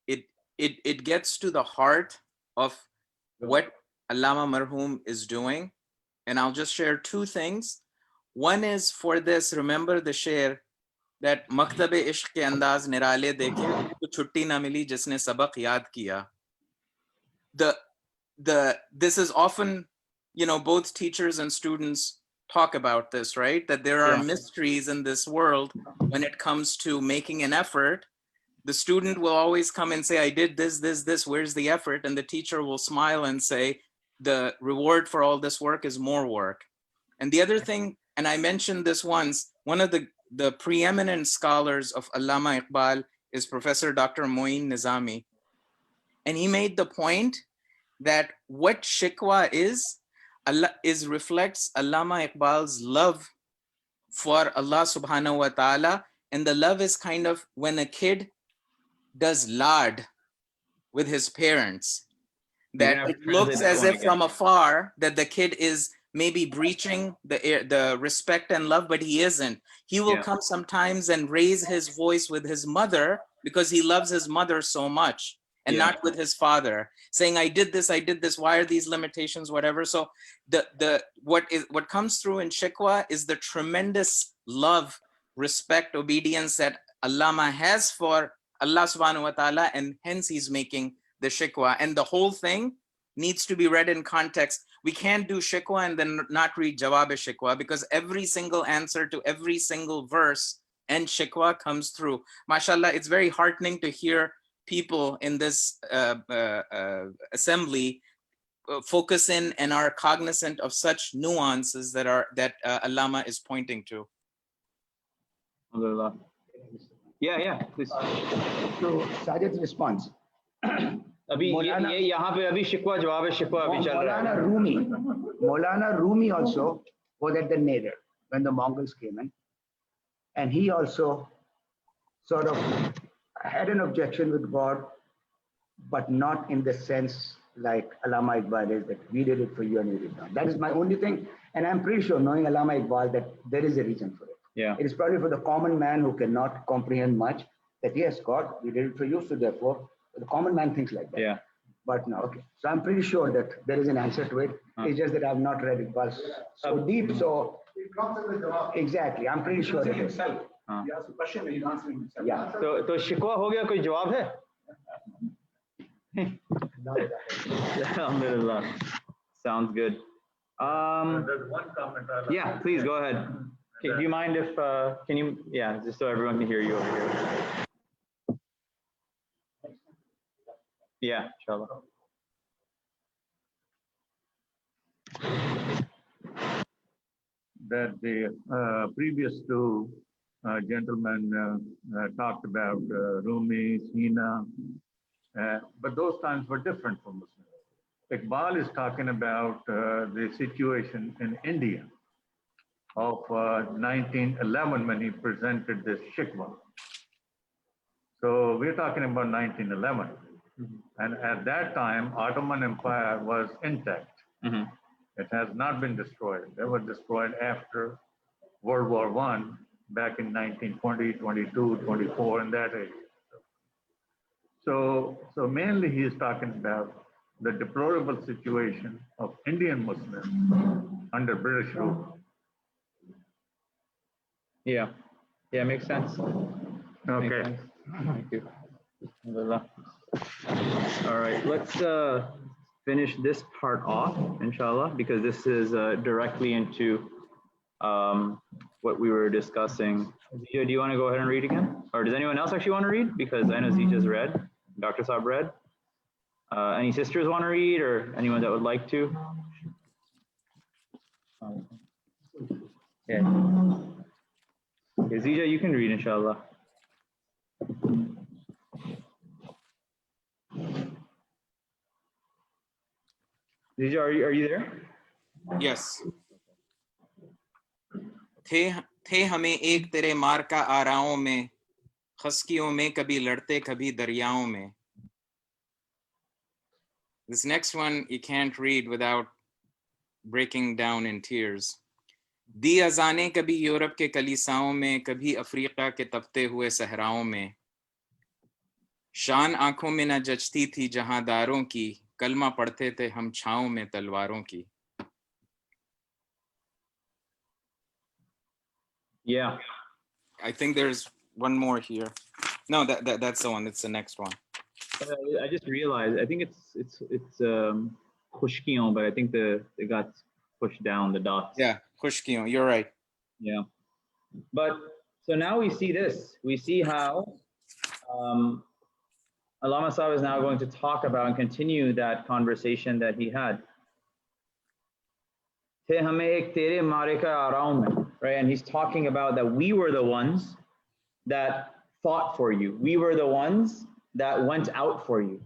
it gets to the heart of what Allama Marhum is doing. And I'll just share two things. One is for this, remember the share that Maktab-e Ishq ke andaz nirale dekhe, to chutti na mili jisne sabaq yaad kiya. This is often, both teachers and students talk about this, right? That there are mysteries in this world when it comes to making an effort. The student will always come and say, I did this, where's the effort? And the teacher will smile and say, the reward for all this work is more work. And the other thing, and I mentioned this once, one of the preeminent scholars of Allama Iqbal is Professor Dr. Moin Nizami. And he made the point that what shikwa reflects Allama Iqbal's love for Allah subhanahu wa ta'ala. And the love is kind of when a kid does lad with his parents, that it looks as if from afar that the kid is maybe breaching the respect and love, but he isn't. He will come sometimes and raise his voice with his mother because he loves his mother so much, and not with his father, saying, I did this, why are these limitations, whatever. So what comes through in shikwa is the tremendous love, respect, obedience that Allama has for Allah subhanahu wa ta'ala, and hence he's making the shikwa. And the whole thing needs to be read in context. We can't do shikwa and then not read Jawab-e-Shikwa, because every single answer to every single verse and shikwa comes through. MashaAllah, it's very heartening to hear people in this assembly focus in and are cognizant of such nuances that Allama is pointing to. Alhamdulillah. Yeah, please. So Sajid's response. अभी ये यहाँ पे अभी शिकवा जवाब है शिकवा अभी चल रहा है. Maulana Rumi also was at the Nadir when the Mongols came in, and he also sort of had an objection with God, but not in the sense like Allama Iqbal is, that we did it for you and you did not. That is my only thing, and I'm pretty sure, knowing Allama Iqbal, that there is a reason for it. Yeah. It is probably for the common man who cannot comprehend much, that yes, God, we did it for you, so therefore, the common man thinks like that. Yeah. But no, okay. So I'm pretty sure that there is an answer to it. It's just that I've not read Iqbal so deep. So It comes in the jawab. exactly, I'm pretty sure it is. Himself. He asks a question and he's answering himself. Yeah. तो शिकवा हो गया कोई जवाब है? Alhamdulillah. Sounds good. There's one comment. Yeah, please go ahead. Do you mind if can you? Yeah, just so everyone can hear you over here. Yeah, inshallah. That the previous two gentlemen talked about Rumi, Sina, but those times were different for Muslims. Iqbal is talking about the situation in India of 1911 when he presented this shikwa. So we're talking about 1911. And at that time, Ottoman Empire was intact. Mm-hmm. It has not been destroyed. They were destroyed after World War I, back in 1920, 22, 24, in that age. So mainly he is talking about the deplorable situation of Indian Muslims under British rule. Yeah, makes sense. Okay. Makes sense. Thank you. Alhamdulillah. All right, let's finish this part off, inshallah, because this is directly into what we were discussing. Zija, do you want to go ahead and read again? Or does anyone else actually want to read? Because I know Zija's read, Dr. Saab read. Any sisters want to read, or anyone that would like to? Yeah. Okay, Zija, you can read, inshallah. Zija, are you there? Yes. थे हमें एक तेरे मार का आराओं में, खस्कियों में कभी लड़ते कभी दरियाओं में. This next one you can't read without breaking down in tears. दी अजाने कभी यूरोप के कलीसाओं में, कभी अफ्रीका के तपते हुए सहराओं में. शान आंखों में न जचती थी जहांदारों की, कलमा पढ़ते थे हम छाँव में तलवारों की. Yeah. I think there's one more here. No, that's the one. It's the next one. I just realized. I think it's khushkiyon, but I think they got pushed down the dots. Yeah, khushkiyon. You're right. Yeah. But so now we see this. We see how Allama Sahib is now going to talk about and continue that conversation that he had. Right, and he's talking about that we were the ones that fought for you. We were the ones that went out for you.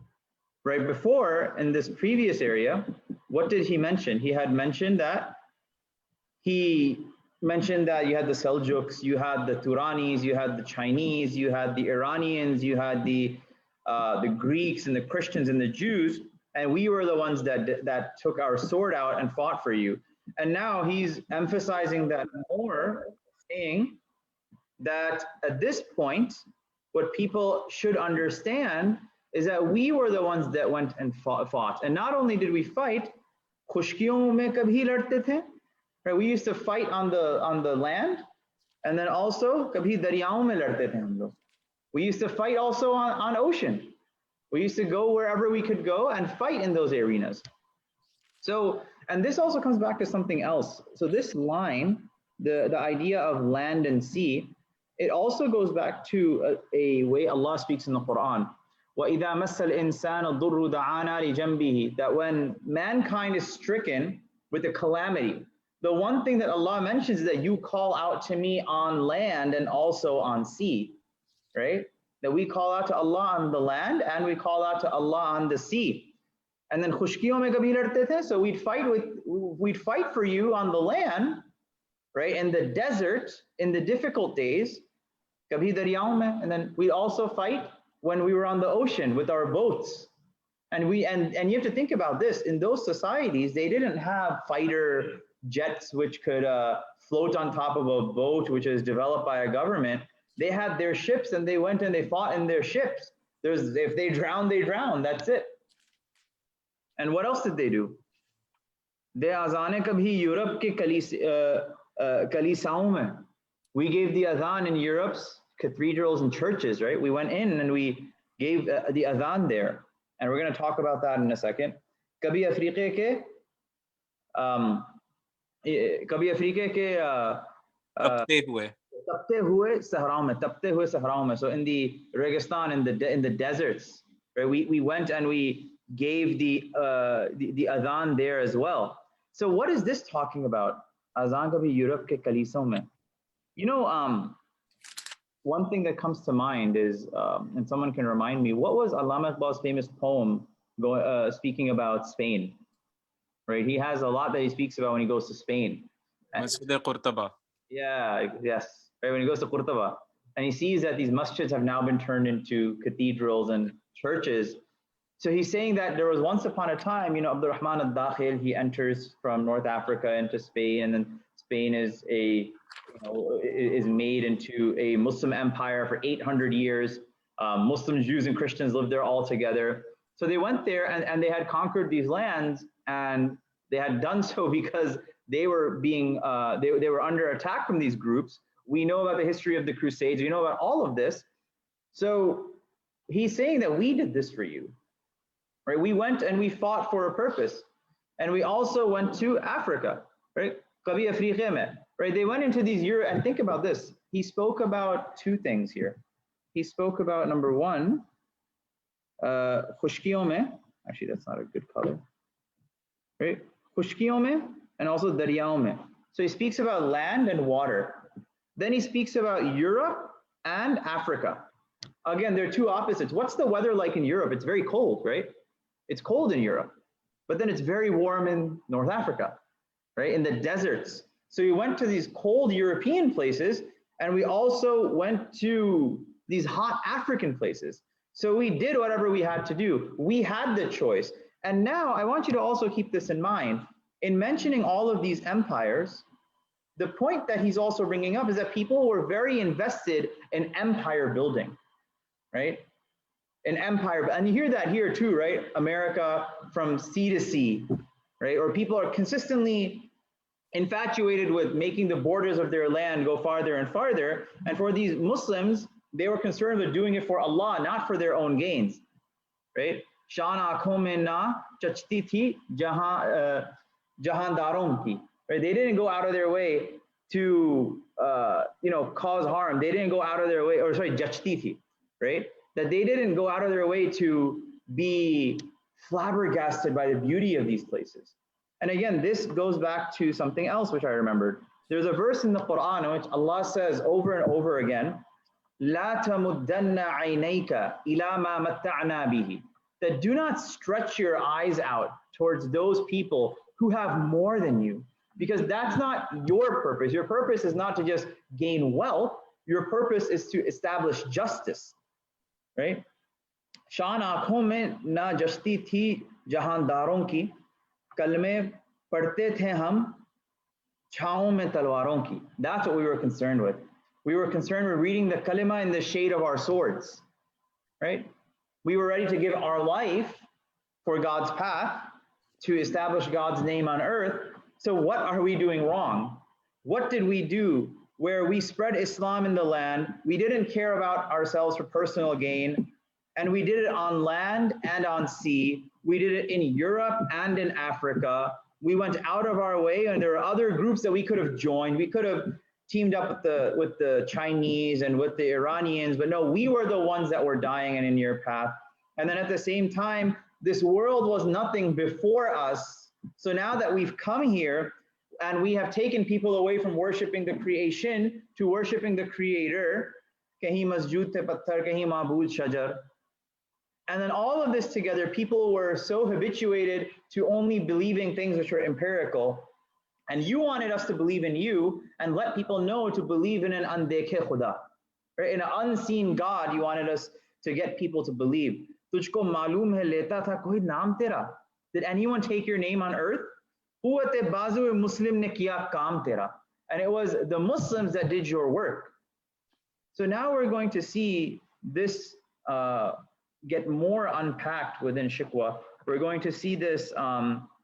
Right before, in this previous area, what did he mention? He had mentioned that you had the Seljuks, you had the Turanis, you had the Chinese, you had the Iranians, you had the Greeks and the Christians and the Jews, and we were the ones that took our sword out and fought for you. And now he's emphasizing that more, saying that at this point, what people should understand is that we were the ones that went and fought. And not only did we fight, khushkiyon mein kabhi ladte the, right? We used to fight on the land, and then also kabhi daryaon mein ladte the hum log. We used to fight also on ocean. We used to go wherever we could go and fight in those arenas. So, and this also comes back to something else. So this line, the idea of land and sea, it also goes back to a way Allah speaks in the Quran, وَإِذَا مَسَّ الْإِنسَانَ الضُّرُّ دَعَانَا لِجَنْبِهِ, that when mankind is stricken with a calamity, the one thing that Allah mentions is that you call out to me on land and also on sea, right? That we call out to Allah on the land and we call out to Allah on the sea. And then khushkiyon mein kabhi ladte the, so we'd fight for you on the land, right? In the desert, in the difficult days, kabhi daryaon mein, and then we'd also fight when we were on the ocean with our boats. And you have to think about this, in those societies, they didn't have fighter jets which could float on top of a boat which is developed by a government. They had their ships and they went and they fought in their ships. If they drowned, they drowned, that's it. And what else did they do? They azane kabhi Europe ke kalisaon mein. We gave the adhan in Europe's cathedrals and churches, right? We went in and we gave the adhan there. And we're going to talk about that in a second. Kabhi Afrique ke tapte hue sahraon mein. So in the Registan, in the deserts, right? We went and we gave the adhan there as well. So what is this talking about? Azan kabhi Europe ke kalisaon mein. You know, one thing that comes to mind is, and someone can remind me, what was Allama Iqbal's famous poem speaking about Spain? Right, he has a lot that he speaks about when he goes to Spain. Masjid Qurtaba. Yeah, yes. Right, when he goes to Qurtaba, and he sees that these masjids have now been turned into cathedrals and churches. So he's saying that there was once upon a time, you know, Abdul Rahman al-Dakhil, he enters from North Africa into Spain, and then Spain is made into a Muslim empire for 800 years. Muslims, Jews, and Christians lived there all together. So they went there and they had conquered these lands, and they had done so because they were being they were under attack from these groups. We know about the history of the Crusades. We know about all of this. So he's saying that we did this for you, right? We went and we fought for a purpose, and we also went to Africa, right? Kabhi Afrique mein. Right, they went into these Europe, and think about this. He spoke about two things here. He spoke about, number one, khushkiyon mein. Actually, that's not a good color. Right, khushkiyon mein and also daryaon mein. So he speaks about land and water. Then he speaks about Europe and Africa. Again, they're two opposites. What's the weather like in Europe? It's very cold, right? It's cold in Europe, but then it's very warm in North Africa, right? In the deserts. So we went to these cold European places, and we also went to these hot African places. So we did whatever we had to do. We had the choice. And now I want you to also keep this in mind. In mentioning all of these empires, the point that he's also bringing up is that people were very invested in empire building, right? In empire, and you hear that here too, right? America from sea to sea, right? Or people are consistently infatuated with making the borders of their land go farther and farther. And for these Muslims, they were concerned with doing it for Allah, not for their own gains, right? Shan aankhon mein na chachti thi jahandaron ki, right? They didn't go out of their way to, cause harm. They didn't go out of their way, jachti thi, right? That they didn't go out of their way to be flabbergasted by the beauty of these places. And again, this goes back to something else which I remembered. There's a verse in the Quran in which Allah says over and over again, "La tamuddanna aynayka ila ma matta'na bihi." That do not stretch your eyes out towards those people who have more than you, because that's not your purpose. Your purpose is not to just gain wealth. Your purpose is to establish justice, right? Shan aankhon mein na jashti thi jahandaron ki. Kalme padhte the hum chhaon mein talwaron ki. That's what we were concerned with. We were concerned with reading the kalima in the shade of our swords, right? We were ready to give our life for God's path, to establish God's name on earth. So what are we doing wrong? What did we do where we spread Islam in the land? We didn't care about ourselves for personal gain, and we did it on land and on sea. We did it in Europe and in Africa. We went out of our way, and there are other groups that we could have joined. We could have teamed up with the Chinese and with the Iranians, but no, we were the ones that were dying and in your path. And then at the same time, this world was nothing before us. So now that we've come here and we have taken people away from worshiping the creation to worshiping the creator, kahin masjood the patthar, kahin ma'bood shajar. And then all of this together, people were so habituated to only believing things which were empirical. And you wanted us to believe in you and let people know to believe in an undekhe khuda, right? In an unseen God, you wanted us to get people to believe. Tujhko maloom hai leta tha koi naam tera. Did anyone take your name on earth? Quwwat bazu Muslim ne kiya kaam tera. And it was the Muslims that did your work. So now we're going to see this get more unpacked within Shikwa. We're going to see this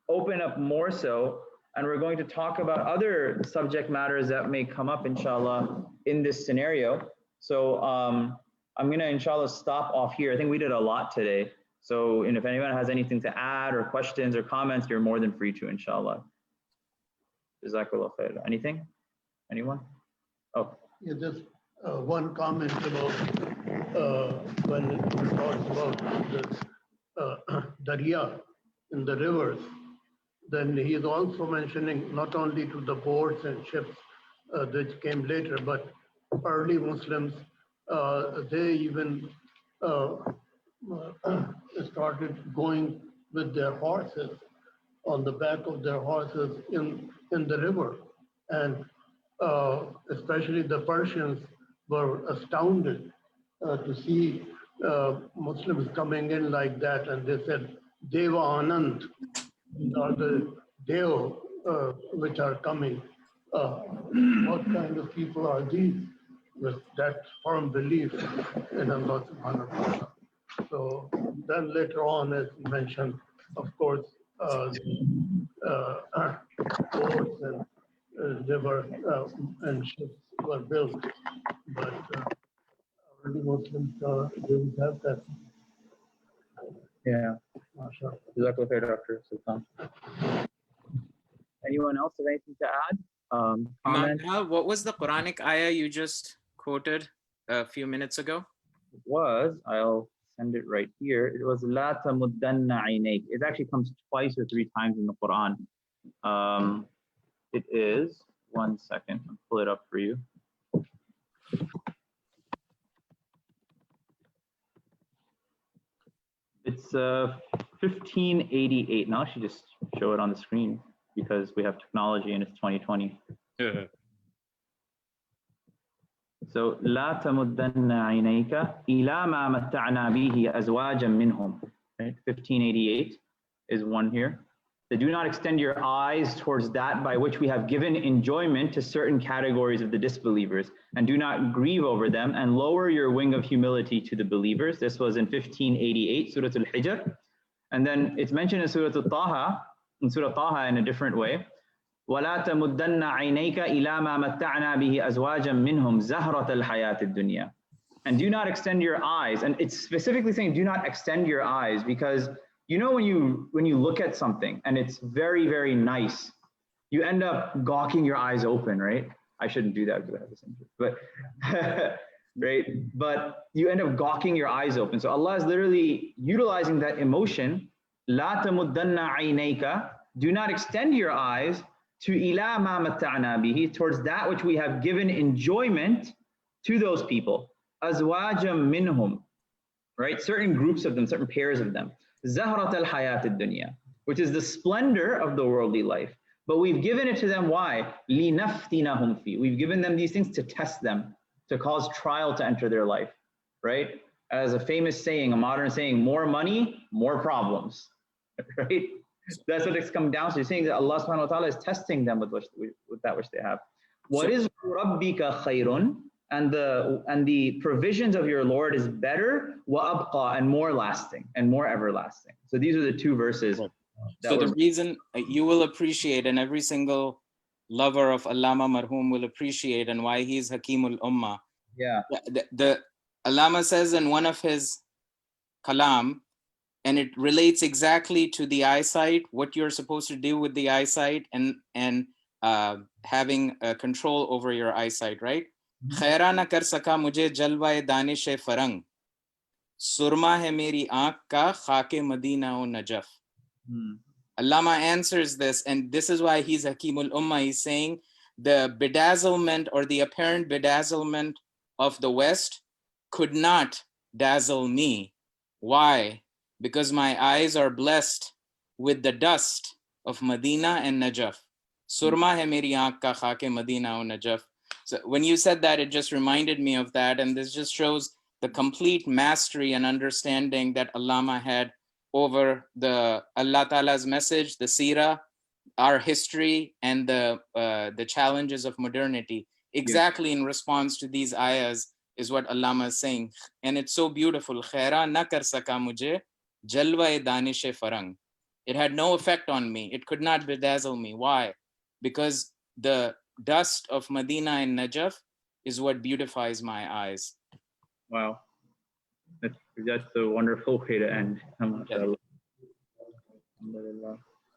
open up more so, and we're going to talk about other subject matters that may come up, inshallah, in this scenario. So I'm going to, inshallah, stop off here. I think we did a lot today. So, and if anyone has anything to add or questions or comments, you're more than free to, inshallah. Jazakallah khair. Anything? Anyone? Oh. Yeah, just one comment about when it talks about the Darya in the rivers, then he is also mentioning not only to the boats and ships that came later, but early Muslims, they even started going with their horses, on the back of their horses in the river. And especially the Persians were astounded to see Muslims coming in like that, and they said, Deva Anand, these are the Deo which are coming. What kind of people are these with that firm belief in Allah subhanahu wa ta'ala? So then later on, as mentioned, of course, boats and river and ships were built, but early Muslims didn't have that. Yeah. Jazakallah khair, Dr. Sultan. Anyone else have anything to add? Comment? What was the Quranic ayah you just quoted a few minutes ago? It was, I'll send it right here. It was La tamuddanna aynayk. It actually comes twice or three times in the Quran. It is, one second, I'll pull it up for you. It's 1588. Now I should just show it on the screen because we have technology and it's 2020. Yeah. So, لا تمدن عينيك إلى ما متعنا به أزواجا منهم. Right? 1588 is one here. So do not extend your eyes towards that by which we have given enjoyment to certain categories of the disbelievers, and do not grieve over them, and lower your wing of humility to the believers. This was in 1588, Surah Al-Hijr. And then it's mentioned in Surah Al-Taha, in a different way. وَلَا تَمُدَّنَّ عَيْنَيْكَ إِلَى مَا مَتَّعْنَا بِهِ أَزْوَاجًا مِّنْهُمْ زَهْرَةَ الْحَيَاةِ الدُّنْيَا. And do not extend your eyes, and it's specifically saying do not extend your eyes, because you know when you look at something and it's very, very nice, you end up gawking your eyes open, right? I shouldn't do that because I have this interest, but right? But you end up gawking your eyes open. So Allah is literally utilizing that emotion. La tamuddanna aynayka, do not extend your eyes to ila ma mata'na bihi, towards that which we have given enjoyment to those people. Azwajam minhum, right? Certain groups of them, certain pairs of them. Zahrat al-hayat ad-dunya, which is the splendor of the worldly life. But we've given it to them, why? لِنَفْتِنَهُمْ فِي. We've given them these things to test them, to cause trial to enter their life, right? As a famous saying, a modern saying, more money, more problems, right? That's what it's come down to, saying that Allah subhanahu wa ta'ala is testing them with that which they have. What is رَبِّكَ خَيْرٌ? And the provisions of your Lord is better, وَأَبْقَى, and more lasting, and more everlasting. So these are the two verses. So the reason you will appreciate, and every single lover of Allama Marhum will appreciate, and why he's Hakimul Ummah. Yeah. The Allama says in one of his kalam, and it relates exactly to the eyesight, what you're supposed to do with the eyesight, and having control over your eyesight, right? Khaira na kar saka mujhe jalwa-e danish-e farang. surma hai meri aankh ka khake Madina o Najaf. Allama answers this, and this is why he's Hakimul Ummah. He's saying the bedazzlement or the apparent bedazzlement of the West could not dazzle me. Why? Because my eyes are blessed with the dust of Medina and Najaf. Surma hai meri aankh ka khake Medina o Najaf. So when you said that, it just reminded me of that, and this just shows the complete mastery and understanding that Allama had over the Allah Ta'ala's message, the seerah, our history, and the challenges of modernity. Exactly in response to these ayahs is what Allama is saying. And it's so beautiful. Khaira na kar saka mujhe jalwa-e danish-e farang. It had no effect on me. It could not bedazzle me. Why? Because the dust of Medina and Najaf is what beautifies my eyes. Wow. That's a wonderful way to end.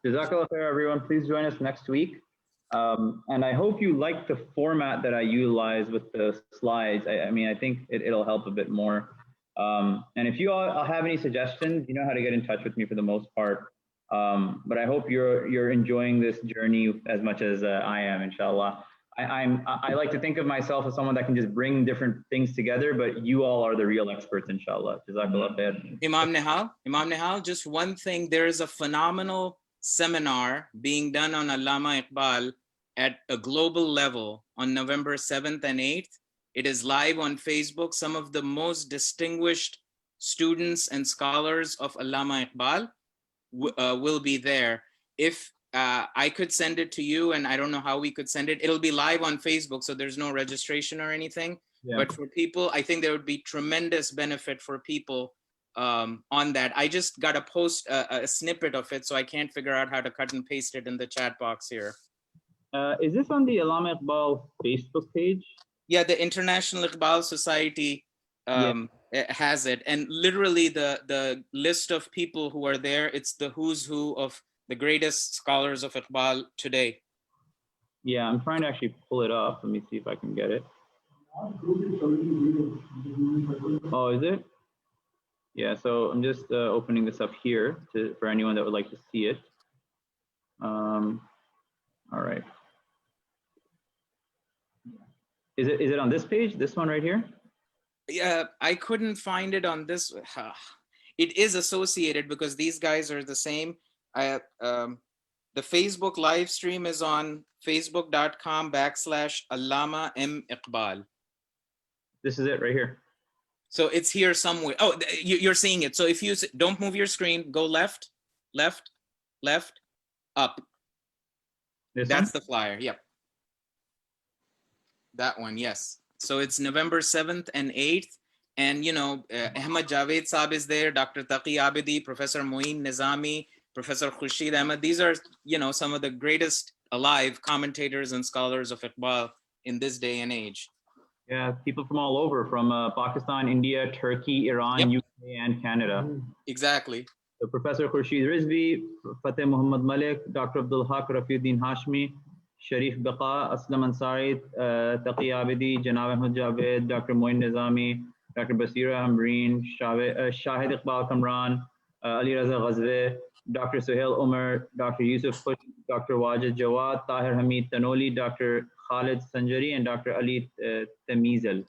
Jazakallah khair, everyone. Please join us next week. And I hope you like the format that I utilize with the slides. I mean, I think it'll help a bit more. And if you all have any suggestions, you know how to get in touch with me for the most part. But I hope you're enjoying this journey as much as I am, inshallah. I like to think of myself as someone that can just bring different things together, but you all are the real experts, inshallah. Jazakallah khair. Imam Nihal, just one thing. There is a phenomenal seminar being done on Allama Iqbal at a global level on November 7th and 8th. It is live on Facebook. Some of the most distinguished students and scholars of Allama Iqbal will be there. If I could send it to you, and I don't know how we could send it. It'll be live on Facebook, so there's no registration or anything. Yeah. But for people, I think there would be tremendous benefit for people on that. I just got to post a snippet of it, so I can't figure out how to cut and paste it in the chat box here. Is this on the Allama Iqbal Facebook page? Yeah, the International Iqbal Society has it. And literally the list of people who are there, it's the who's who of the greatest scholars of Iqbal today. Yeah, I'm trying to actually pull it up. Let me see if I can get it. Oh, is it? Yeah, so I'm just opening this up here for anyone that would like to see it. All right. Is it on this page? This one right here? Yeah, I couldn't find it on this. It is associated because these guys are the same. The Facebook live stream is on facebook.com/Allama M Iqbal. This is it right here. So it's here somewhere. Oh, you're seeing it. So if you don't move your screen, go left, left, left, up. That's the flyer. Yep. That one, yes. So it's November 7th and 8th. And, you know, Ahmad Javed Saab is there, Dr. Taqi Abidi, Professor Moeen Nizami, Professor Khurshid Ahmad. These are, you know, some of the greatest alive commentators and scholars of Iqbal in this day and age. Yeah, people from all over, from Pakistan, India, Turkey, Iran, UK, and Canada. Exactly. So Professor Khurshid Rizvi, Fateh Muhammad Malik, Dr. Abdul Haq, Rafiuddin Hashmi, Sharif Baqa, Aslam Ansari, Taqi Abidi, Janab Ahmad Javed, Dr. Moeen Nizami, Dr. Basira Hamreen, Shahid Iqbal Kamran, Ali Raza Ghazwe, Dr. Suhail Umar, Dr. Yusuf Khush, Dr. Wajid Jawad, Tahir Hamid Tanoli, Dr. Khalid Sanjari, and Dr. Ali Tamizal.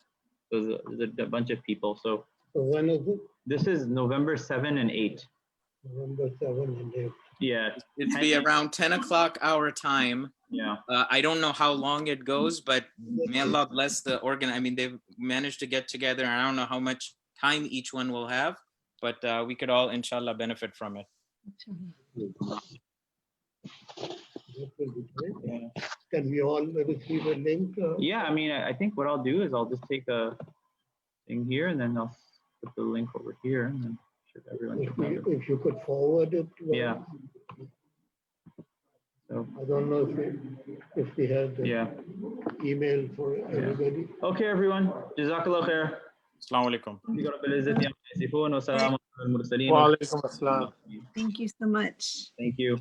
So there's a bunch of people. So when is it? This is November 7 and 8. November 7 and 8. Yeah. It'll be around 10 o'clock our time. Yeah. I don't know how long it goes, but may Allah bless the organ. I mean, they've managed to get together, and I don't know how much time each one will have, but we could all, inshallah, benefit from it. Can we all receive a link? Yeah, I mean, I think what I'll do is I'll just take a thing here, and then I'll put the link over here, and then everyone. If you could forward it. Yeah. So, I don't know if we had the email for everybody. Okay, everyone. Jazakallah khair. Assalamu alaikum. Thank you so much. Thank you.